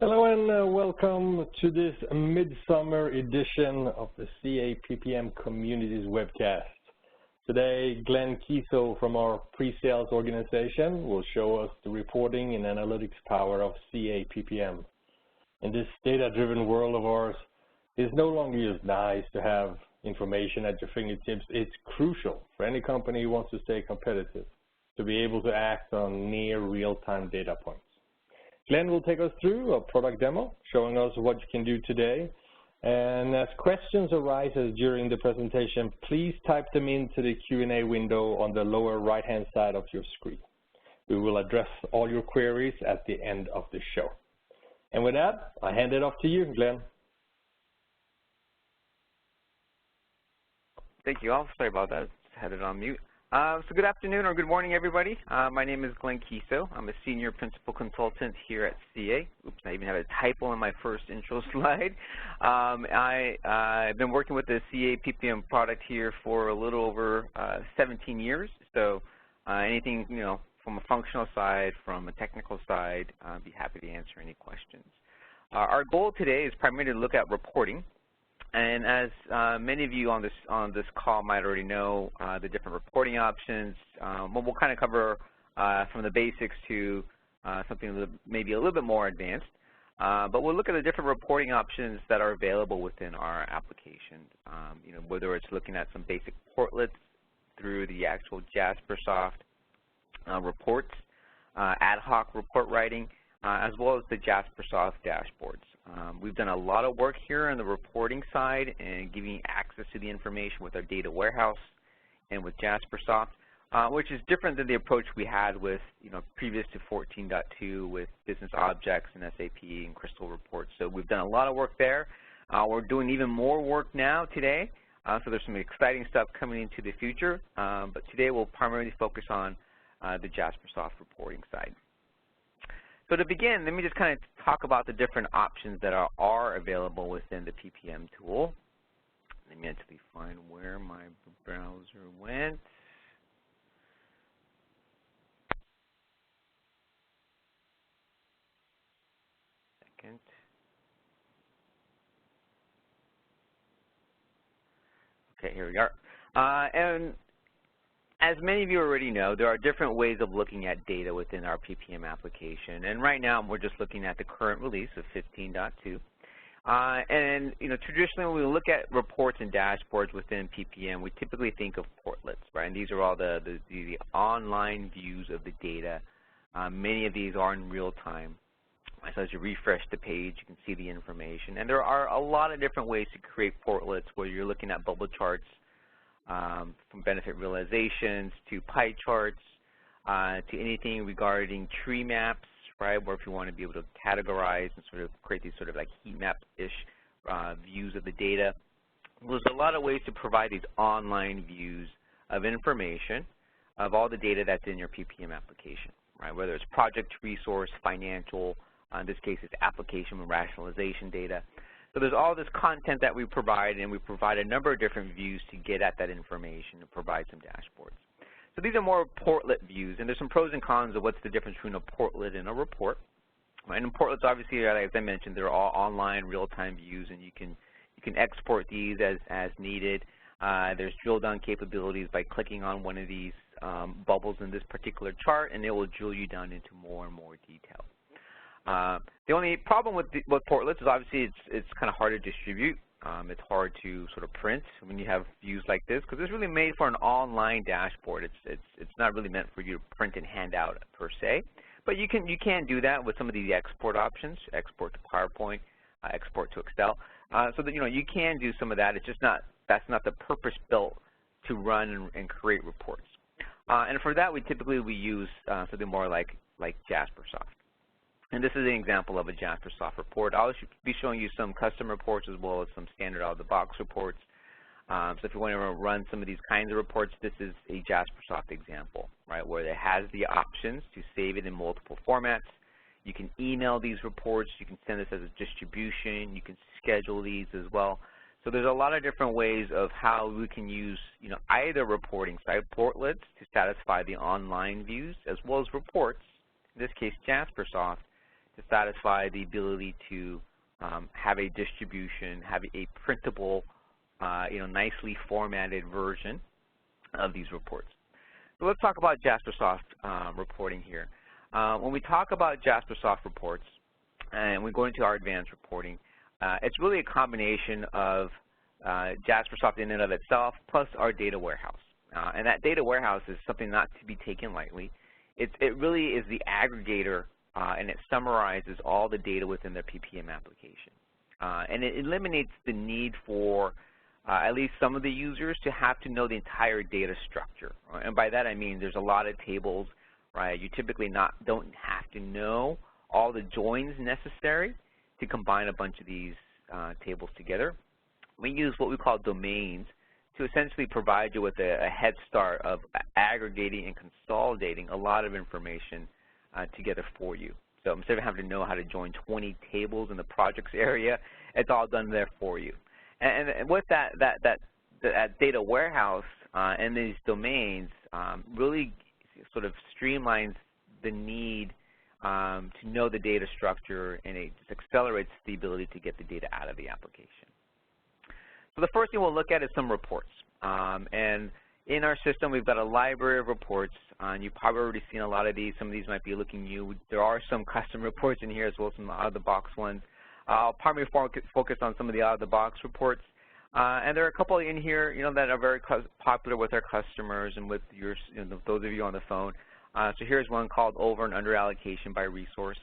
Hello and welcome to this midsummer edition of the CA PPM Communities Webcast. Today, Glenn Kiso from our pre-sales organization will show us the reporting and analytics power of CA PPM. In this data-driven world of ours, it's no longer just nice to have information at your fingertips. It's crucial for any company who wants to stay competitive, to be able to act on near real-time data points. Glenn will take us through a product demo, showing us what you can do today. And as questions arise during the presentation, please type them into the Q&A window on the lower right-hand side of your screen. We will address all your queries at the end of the show. And with that, I hand it off to you, Glenn. Thank you all. Sorry about that. I had it on mute. So good afternoon or good morning, everybody. My name is Glenn Kiso. I'm a senior principal consultant here at CA. Oops, I even had a typo on my first intro slide. I've been working with the CA PPM product here for a little over 17 years. So anything, from a functional side, from a technical side, I'd be happy to answer any questions. Our goal today is primarily to look at reporting. And as many of you on this call might already know, the different reporting options, we'll kind of cover from the basics to something maybe a little bit more advanced. But we'll look at the different reporting options that are available within our application. Whether it's looking at some basic portlets through the actual Jaspersoft reports, ad hoc report writing, as well as the Jaspersoft dashboards. We've done a lot of work here on the reporting side and giving access to the information with our data warehouse and with Jaspersoft, which is different than the approach we had with, previous to 14.2 with business objects and SAP and Crystal reports. So we've done a lot of work there. We're doing even more work now today. So there's some exciting stuff coming into the future. But today we'll primarily focus on the Jaspersoft reporting side. So to begin, let me just kind of talk about the different options that are available within the PPM tool. Let me actually find where my browser went. Second. Okay, here we are. And as many of you already know, there are different ways of looking at data within our PPM application. And right now, we're just looking at the current release of 15.2. And traditionally, when we look at reports and dashboards within PPM, we typically think of portlets, right? And these are all the online views of the data. Many of these are in real time. So as you refresh the page, you can see the information. And there are a lot of different ways to create portlets, where you're looking at bubble charts, from benefit realizations to pie charts, to anything regarding tree maps, right, where if you want to be able to categorize and sort of create these sort of like heat map-ish views of the data. There's a lot of ways to provide these online views of information of all the data that's in your PPM application, right, whether it's project, resource, financial, in this case it's application and rationalization data. So there's all this content that we provide, and we provide a number of different views to get at that information and provide some dashboards. So these are more portlet views, and there's some pros and cons of what's the difference between a portlet and a report. And in portlets, obviously, as I mentioned, they're all online, real-time views, and you can export these as needed. There's drill-down capabilities by clicking on one of these bubbles in this particular chart, and it will drill you down into more and more detail. The only problem with portlets is obviously it's kind of hard to distribute. It's hard to sort of print when you have views like this, because it's really made for an online dashboard. It's not really meant for you to print and hand out per se, but you can do that with some of these export options: export to PowerPoint, export to Excel. So that you can do some of that. It's just that's not the purpose built to run and create reports. And for that, we use something more like Jaspersoft. And this is an example of a Jaspersoft report. I'll be showing you some custom reports as well as some standard out-of-the-box reports. So if you want to run some of these kinds of reports, this is a Jaspersoft example, right, where it has the options to save it in multiple formats. You can email these reports. You can send this as a distribution. You can schedule these as well. So there's a lot of different ways of how we can use, either reporting side portlets to satisfy the online views, as well as reports, in this case Jaspersoft, to satisfy the ability to have a distribution, have a printable, nicely formatted version of these reports. So let's talk about Jaspersoft reporting here. When we talk about Jaspersoft reports, and we go into our advanced reporting, it's really a combination of Jaspersoft in and of itself plus our data warehouse. And that data warehouse is something not to be taken lightly. It really is the aggregator, and it summarizes all the data within their PPM application. And it eliminates the need for at least some of the users to have to know the entire data structure. And by that I mean there's a lot of tables, right? You typically don't have to know all the joins necessary to combine a bunch of these tables together. We use what we call domains to essentially provide you with a head start of aggregating and consolidating a lot of information together for you. So instead of having to know how to join 20 tables in the projects area, it's all done there for you. And with that data warehouse and these domains really sort of streamlines the need to know the data structure, and it just accelerates the ability to get the data out of the application. So the first thing we'll look at is some reports. And in our system, we've got a library of reports, and you've probably already seen a lot of these. Some of these might be looking new. There are some custom reports in here as well as some out-of-the-box ones. I'll probably focus on some of the out-of-the-box reports. And there are a couple in here, that are very popular with our customers and with your, those of you on the phone. So here's one called Over and Under Allocation by Resource,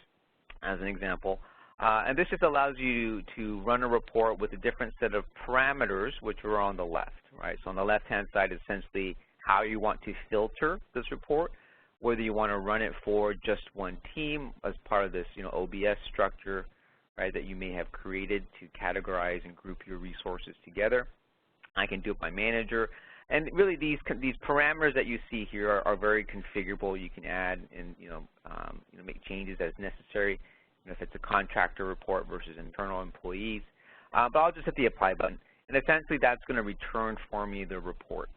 as an example. And this just allows you to run a report with a different set of parameters, which are on the left, right? So on the left-hand side is essentially how you want to filter this report, whether you want to run it for just one team as part of this, OBS structure, right, that you may have created to categorize and group your resources together. I can do it by manager. And really, these parameters that you see here are very configurable. You can add and make changes as necessary. If it's a contractor report versus internal employees. But I'll just hit the apply button. And essentially, that's going to return for me the report,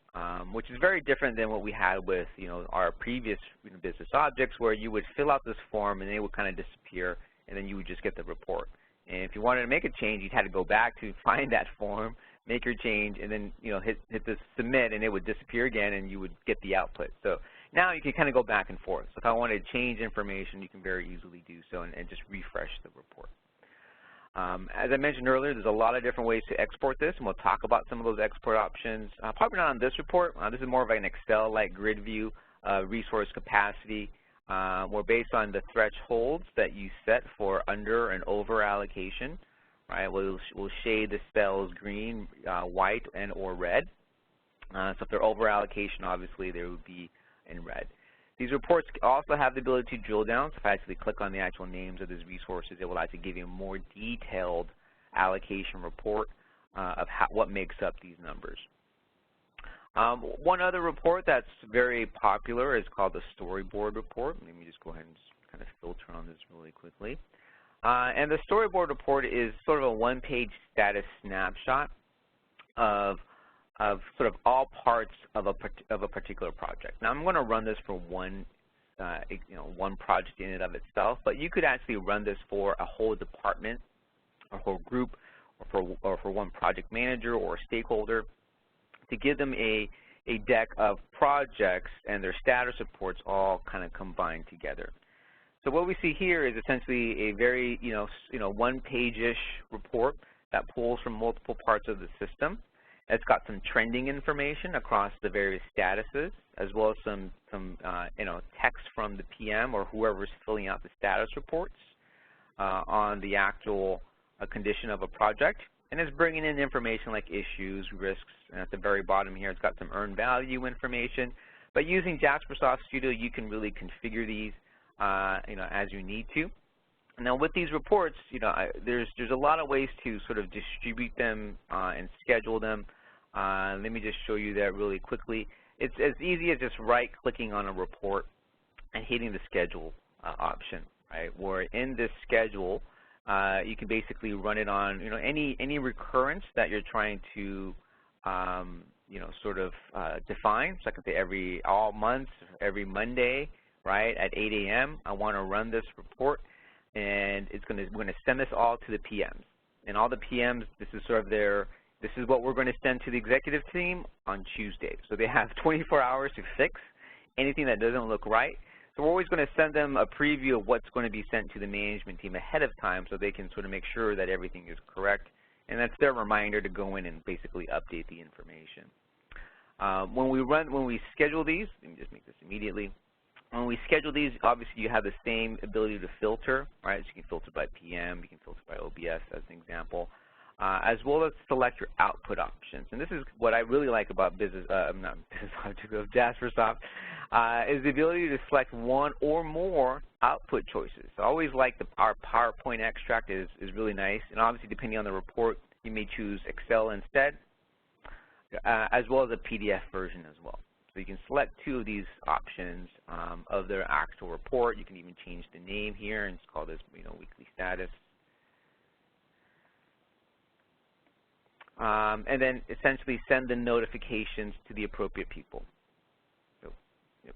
which is very different than what we had with our previous business objects, where you would fill out this form and it would kind of disappear, and then you would just get the report. And if you wanted to make a change, you'd have to go back to find that form, make your change, and then hit the submit, and it would disappear again, and you would get the output. So now you can kind of go back and forth. So if I wanted to change information, you can very easily do so and just refresh the report. As I mentioned earlier, there's a lot of different ways to export this, and we'll talk about some of those export options. Probably not on this report. This is more of an Excel-like grid view, resource capacity, where based on the thresholds that you set for under and over allocation, right, we'll shade the cells green, white, and or red. So if they're over allocation, obviously they would be in red. These reports also have the ability to drill down. So if I actually click on the actual names of these resources, it will actually give you a more detailed allocation report of what makes up these numbers. One other report that's very popular is called the storyboard report. Let me just go ahead and just kind of filter on this really quickly. And the storyboard report is sort of a one-page status snapshot of sort of all parts of a particular project. Now I'm going to run this for one project in and of itself, but you could actually run this for a whole department, or whole group, or for one project manager or stakeholder, to give them a deck of projects and their status reports all kind of combined together. So what we see here is essentially a very one-page-ish report that pulls from multiple parts of the system. It's got some trending information across the various statuses, as well as some text from the PM or whoever's filling out the status reports on the actual condition of a project. And it's bringing in information like issues, risks, and at the very bottom here, it's got some earned value information. But using Jaspersoft Studio, you can really configure these, as you need to. Now, with these reports, there's a lot of ways to sort of distribute them and schedule them. Let me just show you that really quickly. It's as easy as just right-clicking on a report and hitting the schedule option, right? Where in this schedule, you can basically run it on any recurrence that you're trying to sort of define. So I can say all months, every Monday, right, at 8 a.m. I want to run this report. and we're going to send this all to the PMs. And all the PMs, this is sort of this is what we're going to send to the executive team on Tuesday. So they have 24 hours to fix anything that doesn't look right. So we're always going to send them a preview of what's going to be sent to the management team ahead of time so they can sort of make sure that everything is correct. And that's their reminder to go in and basically update the information. When we schedule these, let me just make this immediately. When we schedule these, obviously you have the same ability to filter, right? So you can filter by PM, you can filter by OBS as an example, as well as select your output options. And this is what I really like about Jaspersoft, is the ability to select one or more output choices. So I always like our PowerPoint extract is really nice, and obviously depending on the report, you may choose Excel instead, as well as a PDF version as well. So you can select two of these options of their actual report. You can even change the name here and just call this, weekly status. And then essentially send the notifications to the appropriate people. So, yep.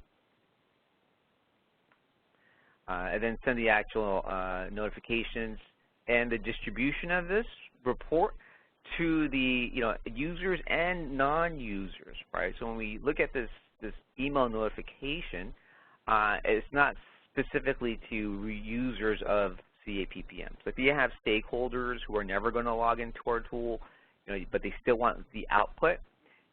And then send the actual notifications and the distribution of this report to the users and non-users, right? So when we look at this email notification, it's not specifically to users of CA PPM. So if you have stakeholders who are never going to log into our tool, but they still want the output,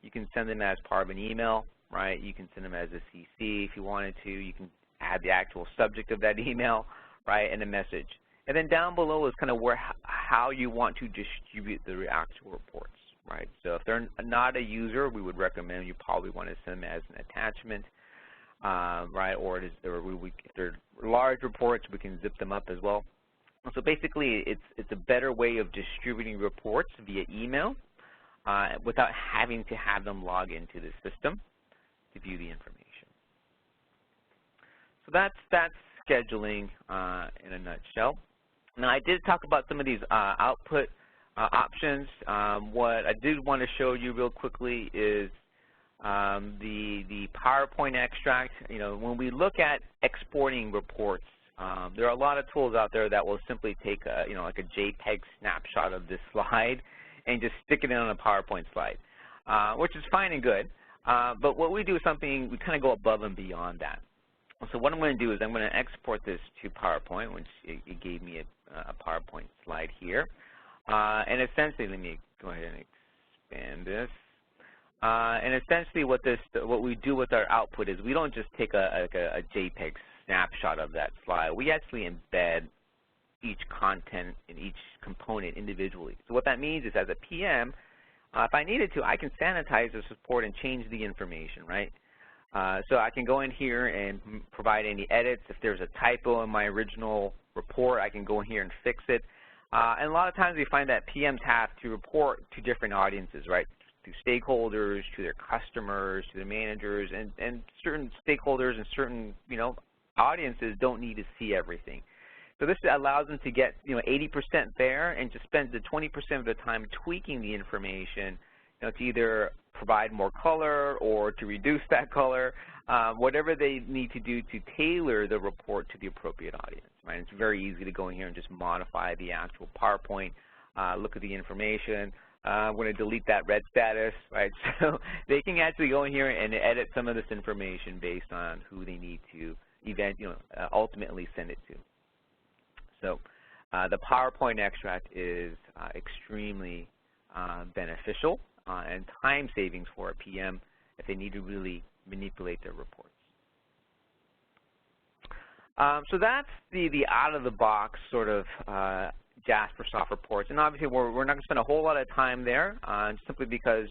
you can send them as part of an email, right? You can send them as a CC if you wanted to. You can add the actual subject of that email, right, and a message. And then down below is kind of how you want to distribute the actual reports, right? So if they're not a user, we would recommend you probably want to send them as an attachment, right? Or if they're large reports, we can zip them up as well. So basically, it's a better way of distributing reports via email without having to have them log into the system to view the information. So that's scheduling in a nutshell. Now, I did talk about some of these output options. What I did want to show you real quickly is the PowerPoint extract. When we look at exporting reports, there are a lot of tools out there that will simply take like a JPEG snapshot of this slide and just stick it in on a PowerPoint slide, which is fine and good. But what we do is something, we kind of go above and beyond that. So what I'm going to do is I'm going to export this to PowerPoint, which it gave me a PowerPoint slide here. And essentially, let me go ahead and expand this. And essentially what we do with our output is we don't just take a JPEG snapshot of that slide. We actually embed each content in each component individually. So what that means is as a PM, if I needed to, I can sanitize this report and change the information, right? So I can go in here and provide any edits. If there's a typo in my original report, I can go in here and fix it. And a lot of times we find that PMs have to report to different audiences, right? To stakeholders, to their customers, to their managers, and certain stakeholders and certain, audiences don't need to see everything. So this allows them to get, 80% there and just spend the 20% of the time tweaking the information, to either provide more color or to reduce that color, whatever they need to do to tailor the report to the appropriate audience, right? It's very easy to go in here and just modify the actual PowerPoint, look at the information. I'm going to delete that red status, right? So they can actually go in here and edit some of this information based on who they need to ultimately send it to. So the PowerPoint extract is extremely beneficial and time savings for a PM if they need to really manipulate their reports. So that's the out-of-the-box sort of Jaspersoft reports, and obviously we're not going to spend a whole lot of time there, simply because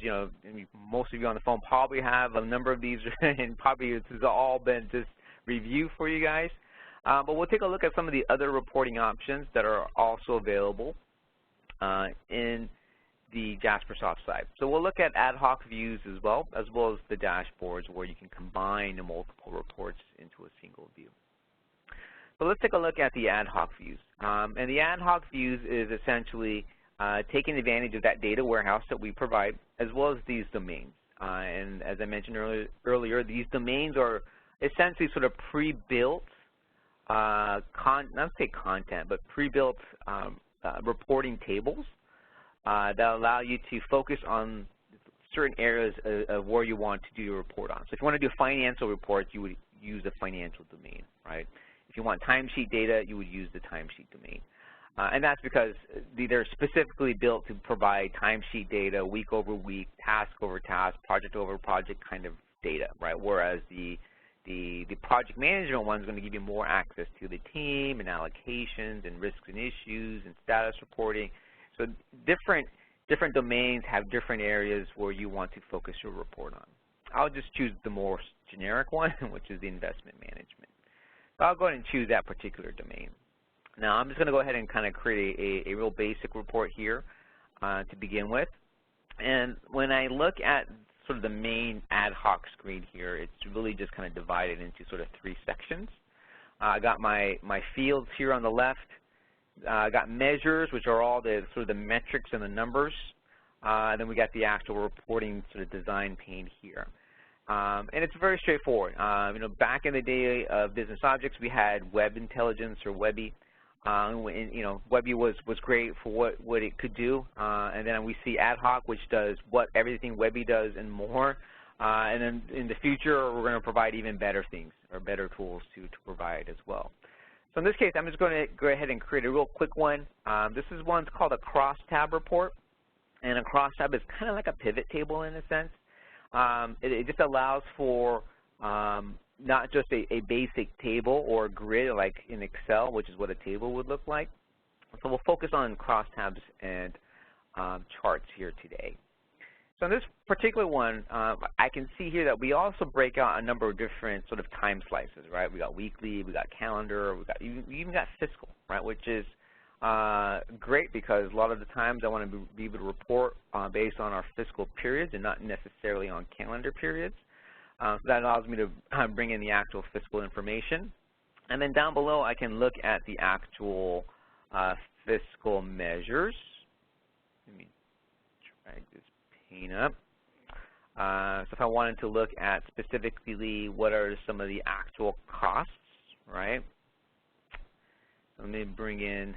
most of you on the phone probably have a number of these, and probably this has all been just review for you guys. But we'll take a look at some of the other reporting options that are also available in the Jaspersoft side. So we'll look at ad hoc views as well as the dashboards where you can combine the multiple reports into a single view. So let's take a look at the ad hoc views. And the ad hoc views is essentially taking advantage of that data warehouse that we provide as well as these domains. And as I mentioned earlier, these domains are essentially sort of pre-built not say content, but pre-built reporting tables that allow you to focus on certain areas of where you want to do your report on. So if you want to do financial reports, you would use the financial domain, right? If you want timesheet data, you would use the timesheet domain. And that's because they're specifically built to provide timesheet data, week over week, task over task, project over project kind of data, right? Whereas the project management one is going to give you more access to the team and allocations and risks and issues and status reporting. So different domains have different areas where you want to focus your report on. I'll just choose the more generic one, which is the investment management. So I'll go ahead and choose that particular domain. Now I'm just going to go ahead and kind of create a real basic report here to begin with. And when I look at sort of the main ad hoc screen here, it's really just kind of divided into sort of 3 sections. I got my fields here on the left. I got measures, which are all the sort of the metrics and the numbers. And then we got the actual reporting sort of design pane here. And it's very straightforward. You know, back in the day of business objects, we had web intelligence or Webby. And, you know, Webby was great for what it could do. And then we see ad hoc, which does everything Webby does and more. And then in the future, we're going to provide even better things or better tools to provide as well. So in this case, I'm just going to go ahead and create a real quick one. This is one's called a crosstab report. And a crosstab is kind of like a pivot table in a sense. It just allows for not just a basic table or grid like in Excel, which is what a table would look like. So we'll focus on crosstabs and charts here today. So in this particular one, I can see here that we also break out a number of different sort of time slices, right? We got weekly, we got calendar, we even got fiscal, right? Which is great because a lot of the times I want to be able to report based on our fiscal periods and not necessarily on calendar periods. So that allows me to bring in the actual fiscal information. And then down below, I can look at the actual fiscal measures. Let me drag this pane up. So if I wanted to look at specifically what are some of the actual costs, right? Let me bring in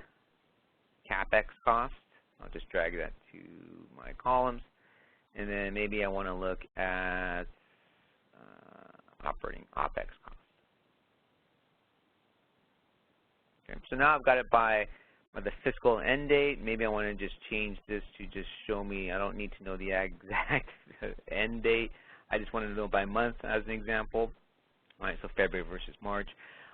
CapEx cost. I'll just drag that to my columns. And then maybe I want to look at operating OpEx cost. Okay, so now I've got it by the fiscal end date. Maybe I want to just change this to just show me, I don't need to know the exact end date. I just want to know by month as an example. All right, so February versus March.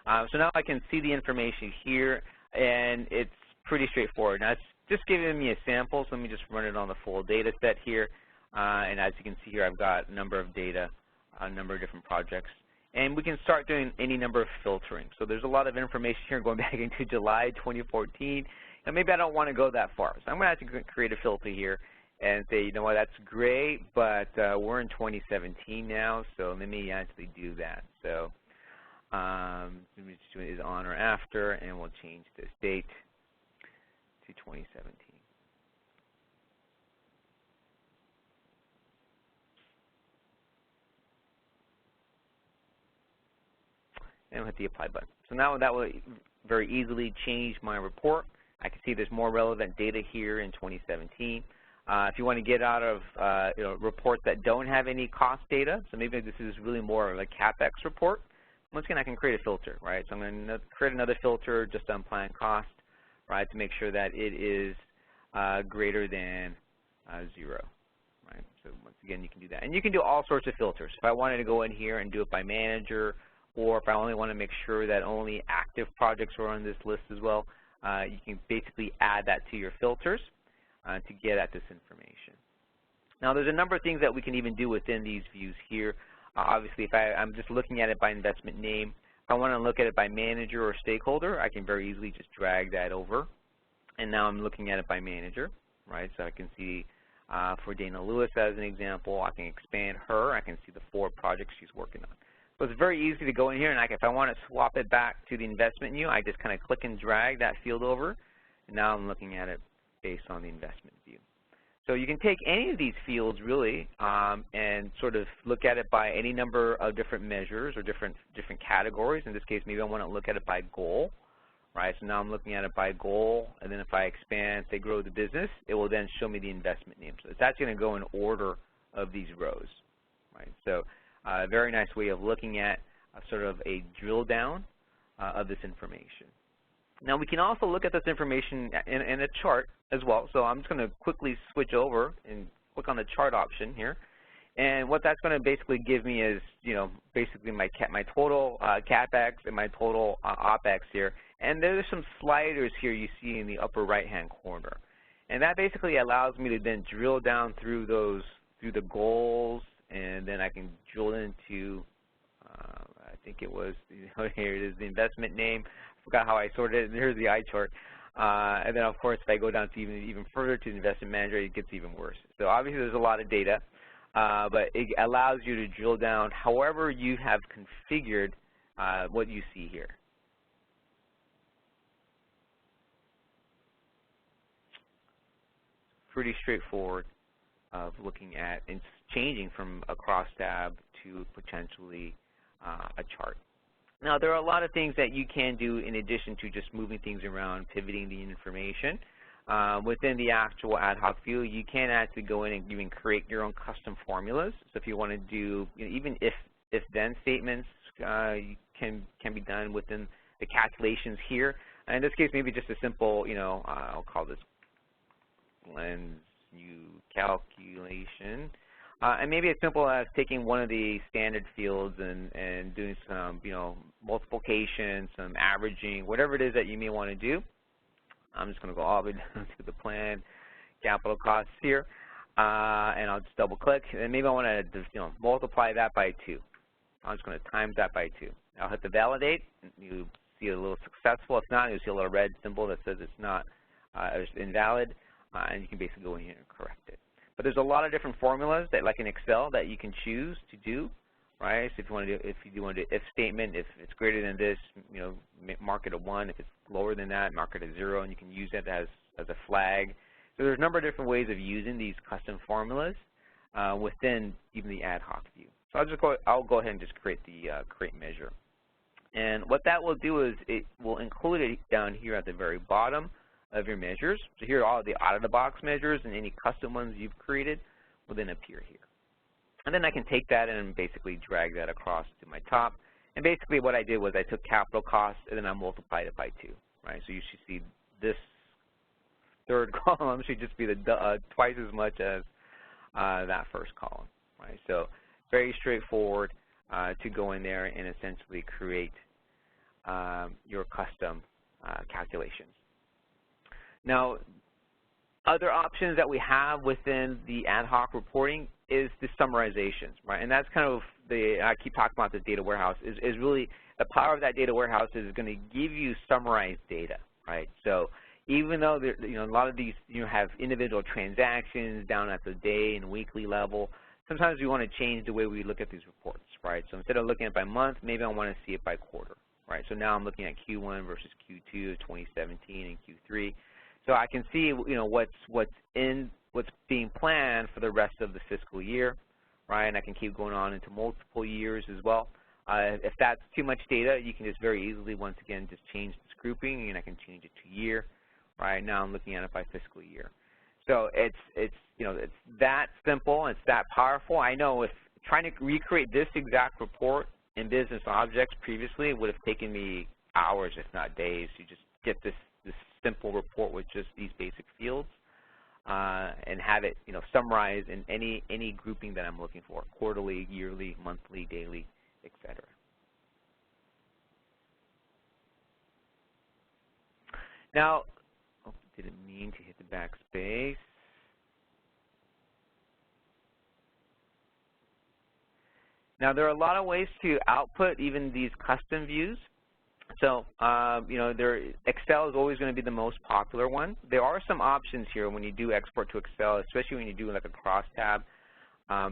So now I can see the information here, and it's pretty straightforward. Now it's just giving me a sample, so let me just run it on the full data set here. And as you can see here, I've got a number of data, a number of different projects. And we can start doing any number of filtering. So there's a lot of information here going back into July 2014. And maybe I don't want to go that far. So I'm going to have to create a filter here and say, you know what, that's great, but we're in 2017 now, so let me actually do that. So let me just do it is on or after, and we'll change this date to 2017. And hit the apply button. So now that will very easily change my report. I can see there's more relevant data here in 2017. If you want to get out of reports that don't have any cost data, so maybe this is really more of a CapEx report, once again I can create a filter, right? So I'm going to create another filter just on planned cost, right, to make sure that it is greater than 0, right? So once again you can do that. And you can do all sorts of filters. If I wanted to go in here and do it by manager, or if I only want to make sure that only active projects are on this list as well, you can basically add that to your filters to get at this information. Now there's a number of things that we can even do within these views here. Obviously, if I'm just looking at it by investment name, if I want to look at it by manager or stakeholder, I can very easily just drag that over. And now I'm looking at it by manager, right? So I can see for Dana Lewis as an example, I can expand her. I can see the 4 projects she's working on. So it's very easy to go in here, and if I want to swap it back to the investment view, I just kind of click and drag that field over, and now I'm looking at it based on the investment view. So you can take any of these fields really and sort of look at it by any number of different measures or different categories. In this case, maybe I want to look at it by goal, right? So now I'm looking at it by goal, and then if I expand, say grow the business, it will then show me the investment name. So it's actually going to go in order of these rows, right? So a very nice way of looking at sort of a drill down of this information. Now we can also look at this information in a chart as well. So I'm just going to quickly switch over and click on the chart option here. And what that's going to basically give me is, basically my total CapEx and my total OpEx here. And there's some sliders here you see in the upper right-hand corner. And that basically allows me to then drill down through the goals, and then I can drill into, I think it was, here it is, the investment name. I forgot how I sorted it. Here's the eye chart. And then, of course, if I go down to even further to the investment manager, it gets even worse. So obviously there's a lot of data, but it allows you to drill down however you have configured what you see here. Pretty straightforward of looking at and changing from a crosstab to potentially a chart. Now, there are a lot of things that you can do in addition to just moving things around, pivoting the information. Within the actual ad hoc view, you can actually go in and even create your own custom formulas. So if you want to do, even if-then statements can be done within the calculations here. In this case, maybe just a simple, I'll call this lens view calculation. And maybe as simple as taking one of the standard fields and doing some, multiplication, some averaging, whatever it is that you may want to do. I'm just going to go all the way down to the plan, capital costs here, and I'll just double click. And maybe I want to just, multiply that by 2. I'm just going to times that by 2. I'll hit the validate. You see a little successful. If not, you'll see a little red symbol that says it's not, it's invalid, and you can basically go in here and correct it. But there's a lot of different formulas that, like in Excel, that you can choose to do, right? So if you want to do if statement, if it's greater than this, mark it a 1. If it's lower than that, mark it a 0, and you can use that as a flag. So there's a number of different ways of using these custom formulas within even the ad hoc view. So I'll go ahead and just create the create measure. And what that will do is it will include it down here at the very bottom of your measures. So here are all the out-of-the-box measures, and any custom ones you've created will then appear here. And then I can take that and basically drag that across to my top. And basically what I did was I took capital costs and then I multiplied it by 2, right? So you should see this third column should just be twice as much as that first column, right? So very straightforward to go in there and essentially create your custom calculations. Now, other options that we have within the ad hoc reporting is the summarizations, right? And that's kind of I keep talking about the data warehouse, is really the power of that data warehouse is going to give you summarized data, right? So even though a lot of these have individual transactions down at the day and weekly level, sometimes we want to change the way we look at these reports, right? So instead of looking at it by month, maybe I want to see it by quarter, right? So now I'm looking at Q1 versus Q2 of 2017 and Q3. So I can see, what's being planned for the rest of the fiscal year, right? And I can keep going on into multiple years as well. If that's too much data, you can just very easily, once again, just change this grouping, and I can change it to year, right? Now I'm looking at it by fiscal year. So it's that simple, it's that powerful. I know if trying to recreate this exact report in Business Objects previously would have taken me hours, if not days, to just get this simple report with just these basic fields and have it summarized in any grouping that I'm looking for: quarterly, yearly, monthly, daily, etc. Now, didn't mean to hit the backspace. Now, there are a lot of ways to output even these custom views. So, Excel is always going to be the most popular one. There are some options here when you do export to Excel, especially when you do like a crosstab,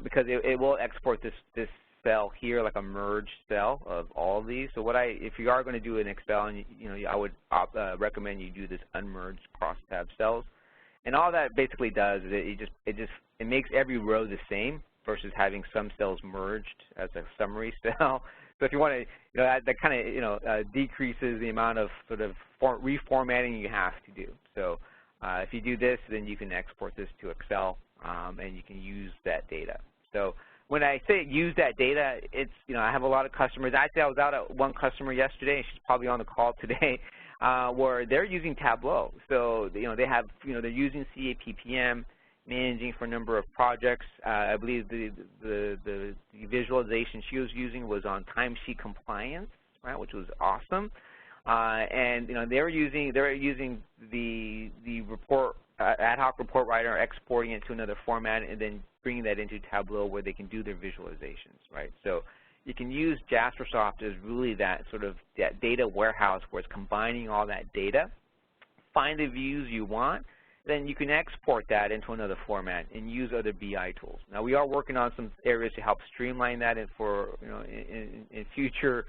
because it will export this cell here, like a merged cell of all of these. So if you are going to do an Excel, and I would recommend you do this unmerged crosstab cells. And all that basically does is it makes every row the same versus having some cells merged as a summary cell. So if you want to, that kind of, decreases the amount of sort of reformatting you have to do. So if you do this, then you can export this to Excel, and you can use that data. So when I say use that data, it's, I have a lot of customers. Actually, I was out at one customer yesterday, and she's probably on the call today, where they're using Tableau. So, they have, they're using CA PPM, managing for a number of projects. I believe the visualization she was using was on timesheet compliance, right, which was awesome. And they're using the report ad hoc report writer, exporting it to another format, and then bringing that into Tableau where they can do their visualizations, right? So you can use Jaspersoft as really that sort of that data warehouse where it's combining all that data, find the views you want, then you can export that into another format and use other BI tools. Now we are working on some areas to help streamline that for in future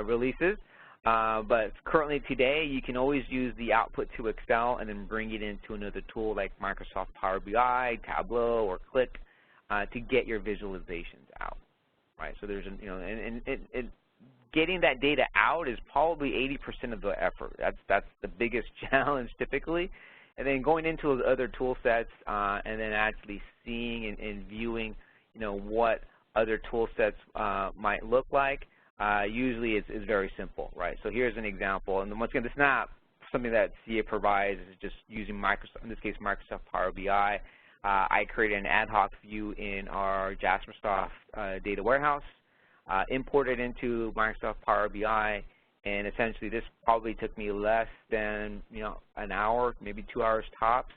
releases. But currently today, you can always use the output to Excel and then bring it into another tool like Microsoft Power BI, Tableau, or Click to get your visualizations out, right? So there's, getting that data out is probably 80% of the effort. That's the biggest challenge typically. And then going into other tool sets and then actually seeing and viewing, what other tool sets might look like. Usually it's very simple, right? So here's an example, and once again, this is not something that CA provides. It's just using Microsoft, in this case, Microsoft Power BI. I created an ad hoc view in our Jaspersoft data warehouse, imported into Microsoft Power BI, and essentially this probably took me less than an hour, maybe 2 hours tops,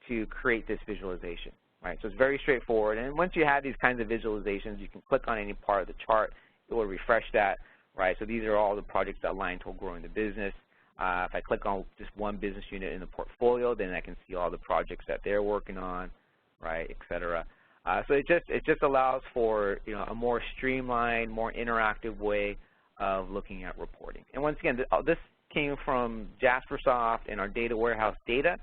to create this visualization, right? So it's very straightforward. And once you have these kinds of visualizations, you can click on any part of the chart. It will refresh that, right? So these are all the projects that align to growing the business. If I click on just one business unit in the portfolio, then I can see all the projects that they're working on, right, et cetera. So it just allows for a more streamlined, more interactive way of looking at reporting. And once again, this came from Jaspersoft and our data warehouse data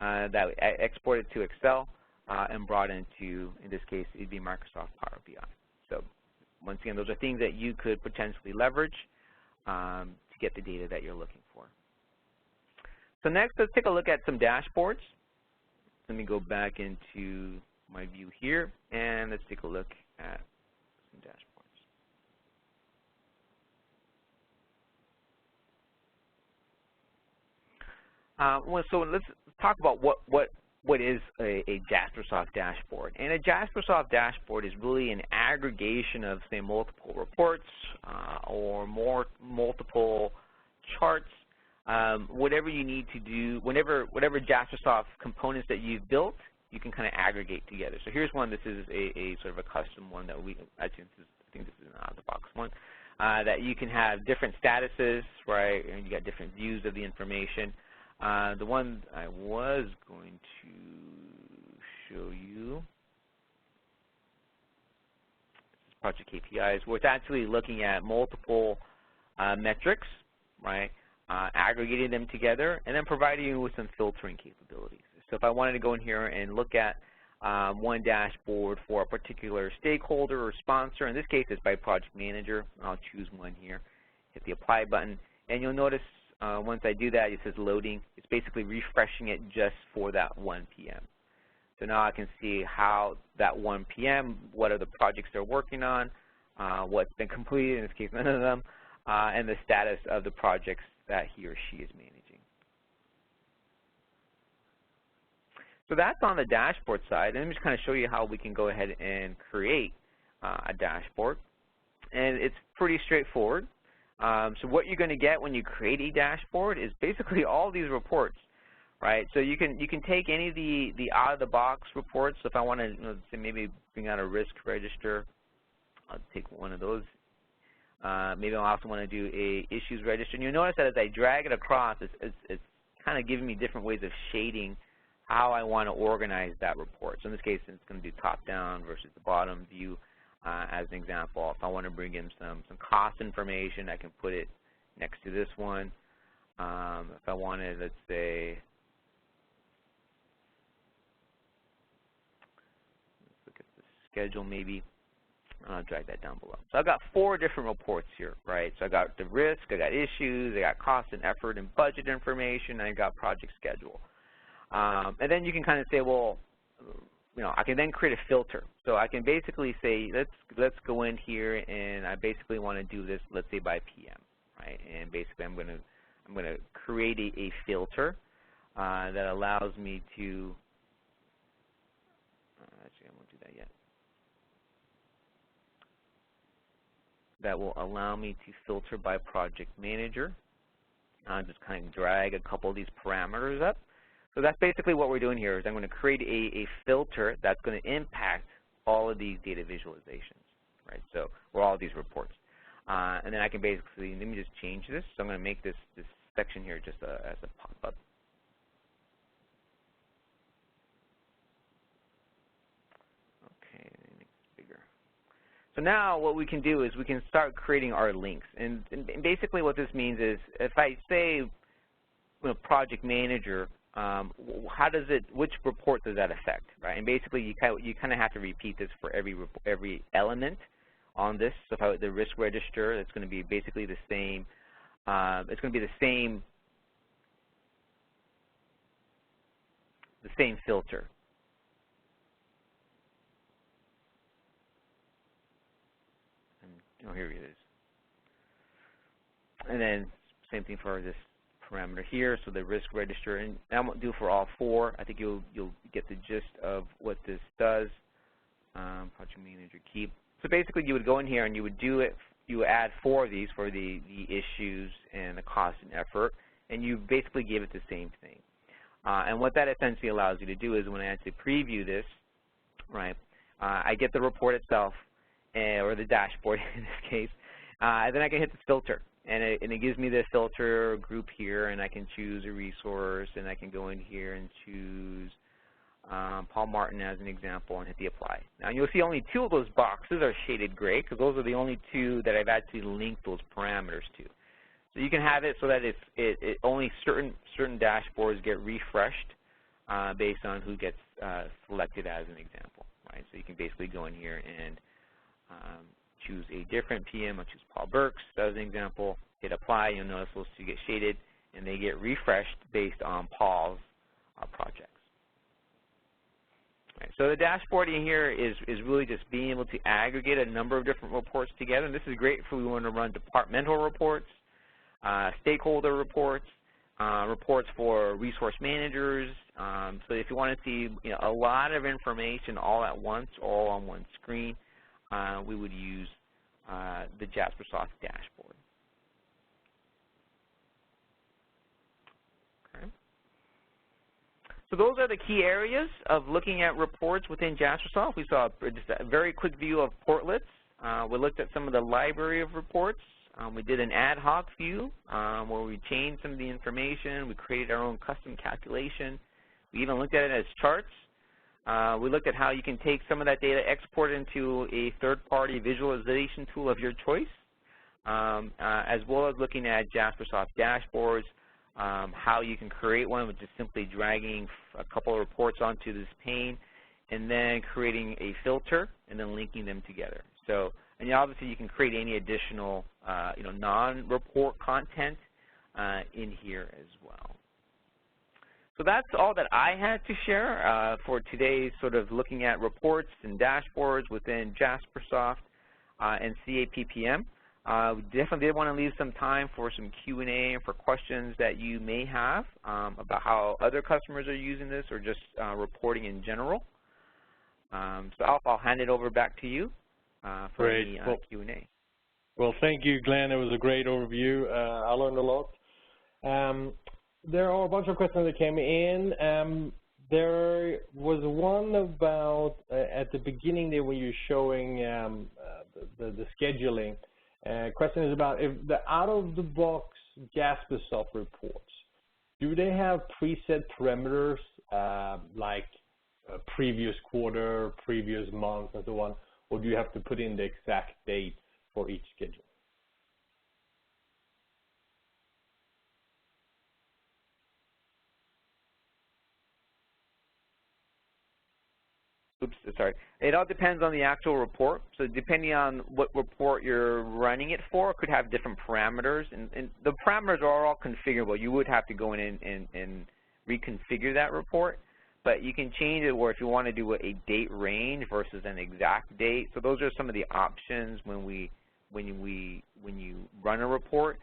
that I exported to Excel and brought into, in this case, it'd be Microsoft Power BI. So once again, those are things that you could potentially leverage to get the data that you're looking for. So next, let's take a look at some dashboards. Let me go back into my view here, and let's take a look at some dashboards. So let's talk about what is a Jaspersoft dashboard. And a Jaspersoft dashboard is really an aggregation of, say, multiple reports or multiple charts, whatever you need to do, whatever Jaspersoft components that you've built, you can kind of aggregate together. So here's one. This is a sort of a custom one that I think this is an out-of-the-box one, that you can have different statuses, right, and you got different views of the information. The one I was going to show you is project KPIs, where it's actually looking at multiple metrics, right, aggregating them together, and then providing you with some filtering capabilities. So if I wanted to go in here and look at one dashboard for a particular stakeholder or sponsor, in this case it's by project manager, I'll choose one here, hit the apply button, and you'll notice once I do that, it says loading. It's basically refreshing it just for that 1 p.m. So now I can see how that 1 p.m., what are the projects they're working on, what's been completed, in this case none of them, and the status of the projects that he or she is managing. So that's on the dashboard side. And let me just kind of show you how we can go ahead and create a dashboard. And it's pretty straightforward. So what you're going to get when you create a dashboard is basically all these reports, right? So you can take any of the out-of-the-box reports. So if I want to say maybe bring out a risk register, I'll take one of those. Maybe I'll also want to do a issues register. And you'll notice that as I drag it across, it's kind of giving me different ways of shading how I want to organize that report. So in this case, it's going to do top-down versus the bottom view. As an example, if I want to bring in some cost information, I can put it next to this one. If I wanted, let's say, schedule maybe. I'll drag that down below. So I've got 4 different reports here, right? So I got the risk, I got issues, I got cost and effort and budget information, and I got project schedule. And then you can kind of say, well, I can then create a filter. So I can basically say, let's go in here, and I basically want to do this, let's say by PM, right? And basically, I'm going to create a filter that allows me to. Actually, I won't do that yet. That will allow me to filter by project manager. I'll just kind of drag a couple of these parameters up. So that's basically what we're doing here is I'm going to create a filter that's going to impact all of these data visualizations, right? So, or all of these reports. And then I can basically, let me just change this. So I'm going to make this section here just as a pop-up. Okay, let me make this bigger. So now what we can do is we can start creating our links. And basically what this means is if I say project manager, which report does that affect, right? And basically you kind of have to repeat this for every element on this. So if the risk register, that's going to be basically the same. It's going to be the same filter. And, here it is. And then same thing for this parameter here, so the risk register, and I won't do for all 4. I think you'll get the gist of what this does. Project manager keep. So basically, you would go in here and you would do it. You would add 4 of these for the issues and the cost and effort, and you basically give it the same thing. And what that essentially allows you to do is when I actually preview this, right? I get the report itself, or the dashboard in this case, and then I can hit this filter. And it gives me the filter group here, and I can choose a resource, and I can go in here and choose Paul Martin as an example and hit the apply. Now you'll see only 2 of those boxes are shaded gray because those are the only 2 that I've actually linked those parameters to. So you can have it so that it only certain dashboards get refreshed based on who gets selected as an example, right? So you can basically go in here and choose a different PM. I'll choose Paul Burks as an example, hit apply. You'll notice those 2 get shaded, and they get refreshed based on Paul's projects. Right, so the dashboard in here is really just being able to aggregate a number of different reports together. And this is great if we want to run departmental reports, stakeholder reports, reports for resource managers. So if you want to see a lot of information all at once, all on one screen, we would use the Jaspersoft dashboard. Okay. So those are the key areas of looking at reports within Jaspersoft. We saw just a very quick view of portlets. We looked at some of the library of reports. We did an ad hoc view where we changed some of the information. We created our own custom calculation. We even looked at it as charts. We looked at how you can take some of that data, export it into a third-party visualization tool of your choice, as well as looking at Jaspersoft dashboards, how you can create one with just simply dragging a couple of reports onto this pane, and then creating a filter, and then linking them together. So, and obviously you can create any additional, non-report content in here as well. So that's all that I had to share for today's sort of looking at reports and dashboards within Jaspersoft and CA PPM. We definitely did want to leave some time for some Q&A and for questions that you may have about how other customers are using this or just reporting in general. So Alf, I'll hand it over back to you for any Q&A. Well, thank you, Glenn. It was a great overview. I learned a lot. There are a bunch of questions that came in. There was one about at the beginning there when you're showing the scheduling. Question is about if the out-of-the-box Jaspersoft reports, do they have preset parameters like previous quarter, previous month, and so on, or do you have to put in the exact date for each schedule? It all depends on the actual report. So depending on what report you're running it for, it could have different parameters. And the parameters are all configurable. You would have to go in and reconfigure that report. But you can change it where if you want to do a date range versus an exact date. So those are some of the options when you run a report.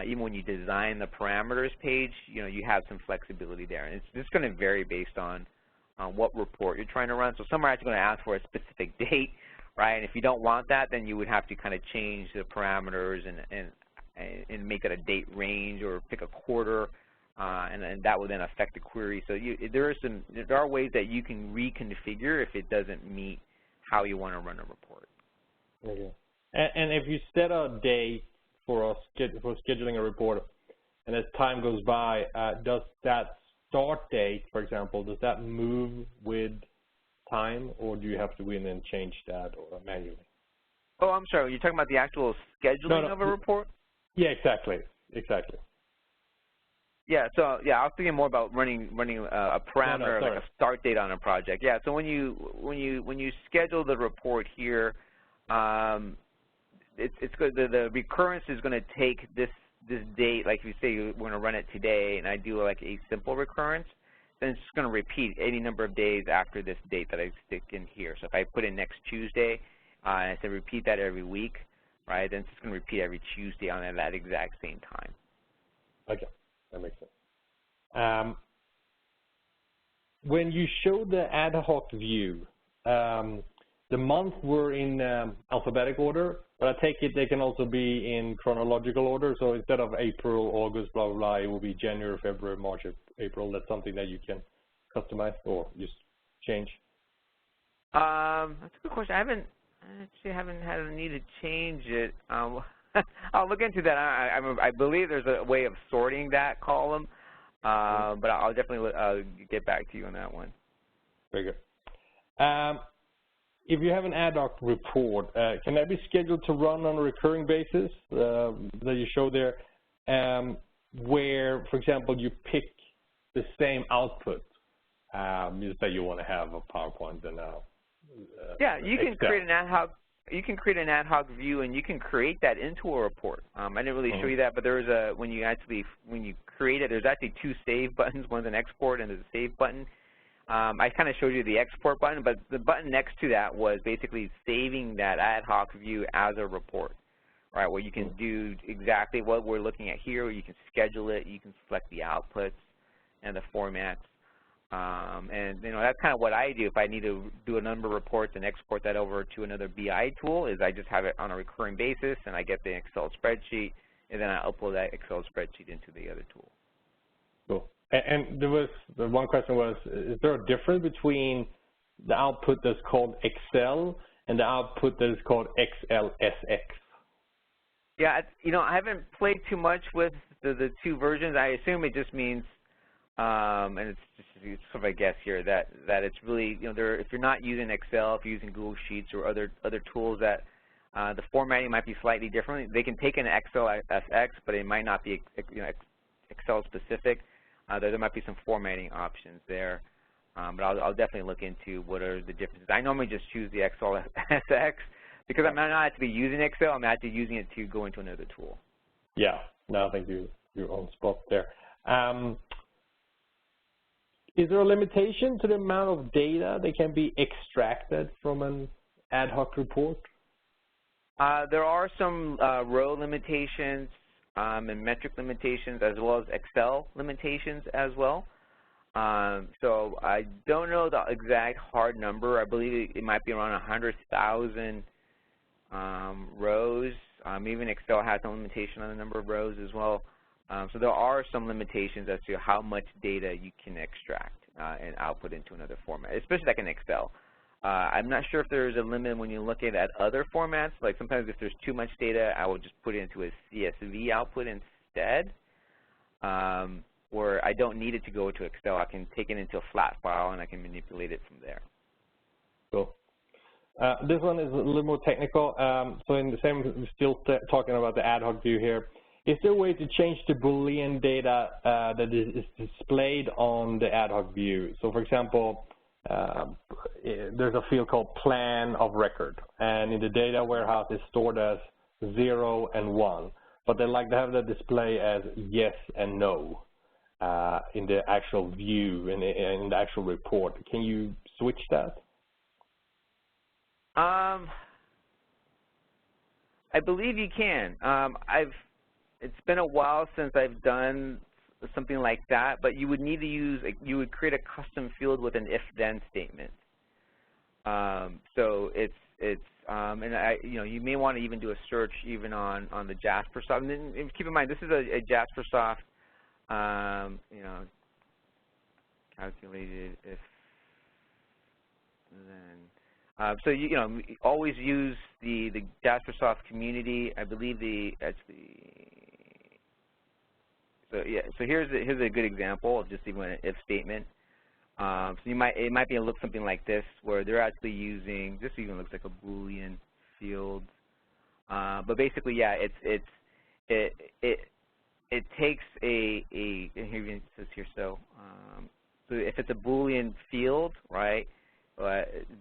Even when you design the parameters page, you have some flexibility there. And it's just going to vary based on what report you're trying to run. So some are actually going to ask for a specific date, right? And if you don't want that, then you would have to kind of change the parameters and make it a date range or pick a quarter, and that will then affect the query. So there are ways that you can reconfigure if it doesn't meet how you want to run a report. Okay. And if you set a date for scheduling a report, and as time goes by, does that start date, for example, does that move with time, or do you have to go in and change that or manually? Oh, I'm sorry. You're talking about the actual scheduling of a report? Yeah, exactly. Yeah. So yeah, I was thinking more about running a parameter, like a start date on a project. Yeah. So when you schedule the report here, it's good. The recurrence is going to take this date, like you say, we're going to run it today, and I do like a simple recurrence, then it's just going to repeat any number of days after this date that I stick in here. So if I put in next Tuesday, and I say repeat that every week, right, then it's just going to repeat every Tuesday on that exact same time. Okay, that makes sense. When you show the ad hoc view, the months were in alphabetical order, but I take it they can also be in chronological order. So instead of April, August, blah, blah, blah, it will be January, February, March, April. That's something that you can customize or just change? That's a good question. I haven't had a need to change it. I'll look into that. I believe there's a way of sorting that column, but I'll definitely get back to you on that one. Very good. If you have an ad hoc report, can that be scheduled to run on a recurring basis that you show there, where, for example, you pick the same output? You say you want to have a PowerPoint and yeah, you can Excel. create an ad hoc. You can create an ad hoc view, and you can create that into a report. I didn't really show you that, but there is when you create it, there's actually two save buttons. One's an export, and there's a save button. I kind of showed you the export button, but the button next to that was basically saving that ad hoc view as a report, right, where you can do exactly what we're looking at here, where you can schedule it, you can select the outputs and the formats. And that's kind of what I do if I need to do a number of reports and export that over to another BI tool, is I just have it on a recurring basis, and I get the Excel spreadsheet, and then I upload that Excel spreadsheet into the other tool. Cool. And there was one question was, is there a difference between the output that's called Excel and the output that is called XLSX? Yeah, I haven't played too much with the two versions. I assume it just means, and it's sort of a guess here, that it's really, if you're not using Excel, if you're using Google Sheets or other tools, that the formatting might be slightly different. They can take an XLSX, but it might not be Excel specific. There might be some formatting options there, but I'll definitely look into what are the differences. I normally just choose the XLSX because I'm not actually using Excel. I'm actually using it to go into another tool. Yeah, no, I think you're on spot there. Is there a limitation to the amount of data that can be extracted from an ad hoc report? There are some row limitations and metric limitations, as well as Excel limitations as well. So I don't know the exact hard number. I believe it might be around 100,000 rows. Even Excel has some limitation on the number of rows as well. So there are some limitations as to how much data you can extract and output into another format, especially like in Excel. I'm not sure if there's a limit when you look at other formats. Like sometimes if there's too much data, I will just put it into a CSV output instead, where I don't need it to go to Excel. I can take it into a flat file and I can manipulate it from there. Cool. This one is a little more technical. So in the same, we're still talking about the ad hoc view here. Is there a way to change the Boolean data that is displayed on the ad hoc view? So for example, there's a field called plan of record, and in the data warehouse it's stored as 0 and 1, but they like to have the display as yes and no in the actual view, in the actual report. Can you switch that? I believe you can. It's been a while since I've done something like that, but you would need to use, you would create a custom field with an if-then statement. So it's and you may want to even do a search even on the Jaspersoft. And keep in mind, this is a Jaspersoft, calculated if then. So always use the Jaspersoft community. I believe so here's a good example of just even an if statement. So it might be look something like this, where they're actually using, this even looks like a Boolean field, but basically, yeah, it takes here it says here, so if it's a Boolean field, right?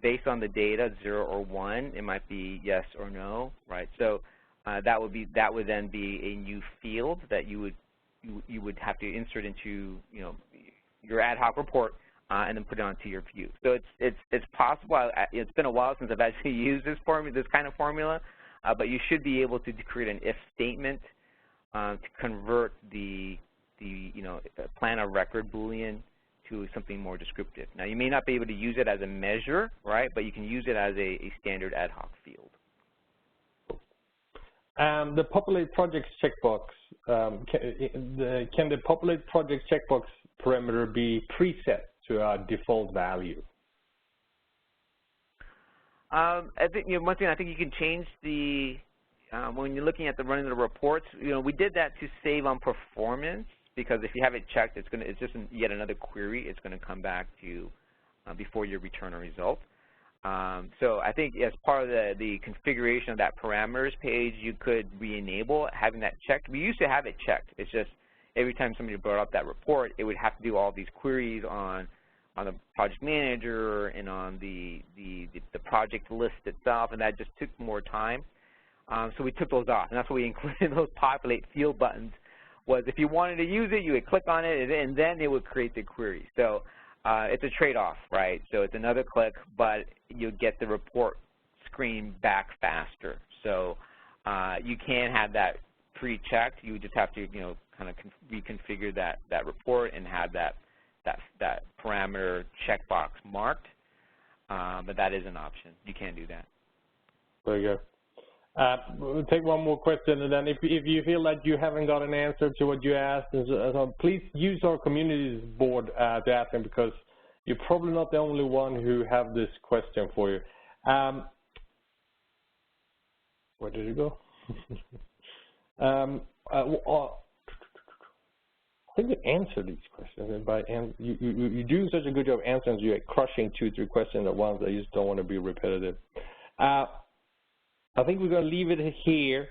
Based on the data, 0 or 1, it might be yes or no, right? So that would then be a new field that you would have to insert into your ad hoc report and then put it onto your view. So it's possible. It's been a while since I've actually used this kind of formula, but you should be able to create an if statement to convert the plan of record Boolean to something more descriptive. Now, you may not be able to use it as a measure, right, but you can use it as a standard ad hoc field. The populate projects checkbox, can the populate projects checkbox parameter be preset to a default value? I think one thing, I think you can change the when you're looking at the running of the reports. We did that to save on performance, because if you have it checked, it's just yet another query. It's going to come back to you before you return a result. So I think as part of the configuration of that parameters page, you could re-enable having that checked. We used to have it checked. It's just every time somebody brought up that report, it would have to do all these queries on the project manager and on the project list itself, and that just took more time. So we took those off, and that's why we included those populate field buttons. Was if you wanted to use it, you would click on it, and then it would create the query. So it's a trade-off, right? So it's another click, but you get the report screen back faster. So you can have that pre-checked. You would just have to, kind of reconfigure that report and have that parameter checkbox marked. But that is an option. You can do that. Very good. We'll take one more question, and then if you feel that you haven't got an answer to what you asked, please use our communities board to ask them, because you're probably not the only one who have this question for you. Where did it go? I think you answered these questions. You do such a good job answering. You're crushing 2-3 questions at once. I just don't want to be repetitive. I think we're going to leave it here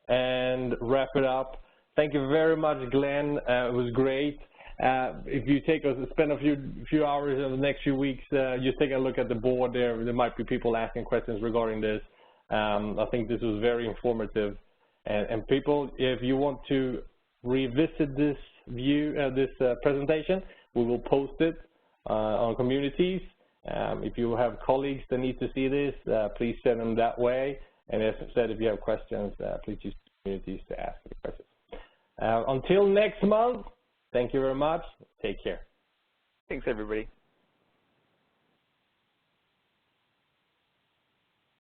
and wrap it up. Thank you very much, Glenn. It was great. If you spend a few hours in the next few weeks, just take a look at the board there. There might be people asking questions regarding this. I think this was very informative. And people, if you want to revisit this presentation, we will post it on communities. If you have colleagues that need to see this, please send them that way. And as I said, if you have questions, please use communities to ask the questions. Until next month, thank you very much. Take care. Thanks, everybody.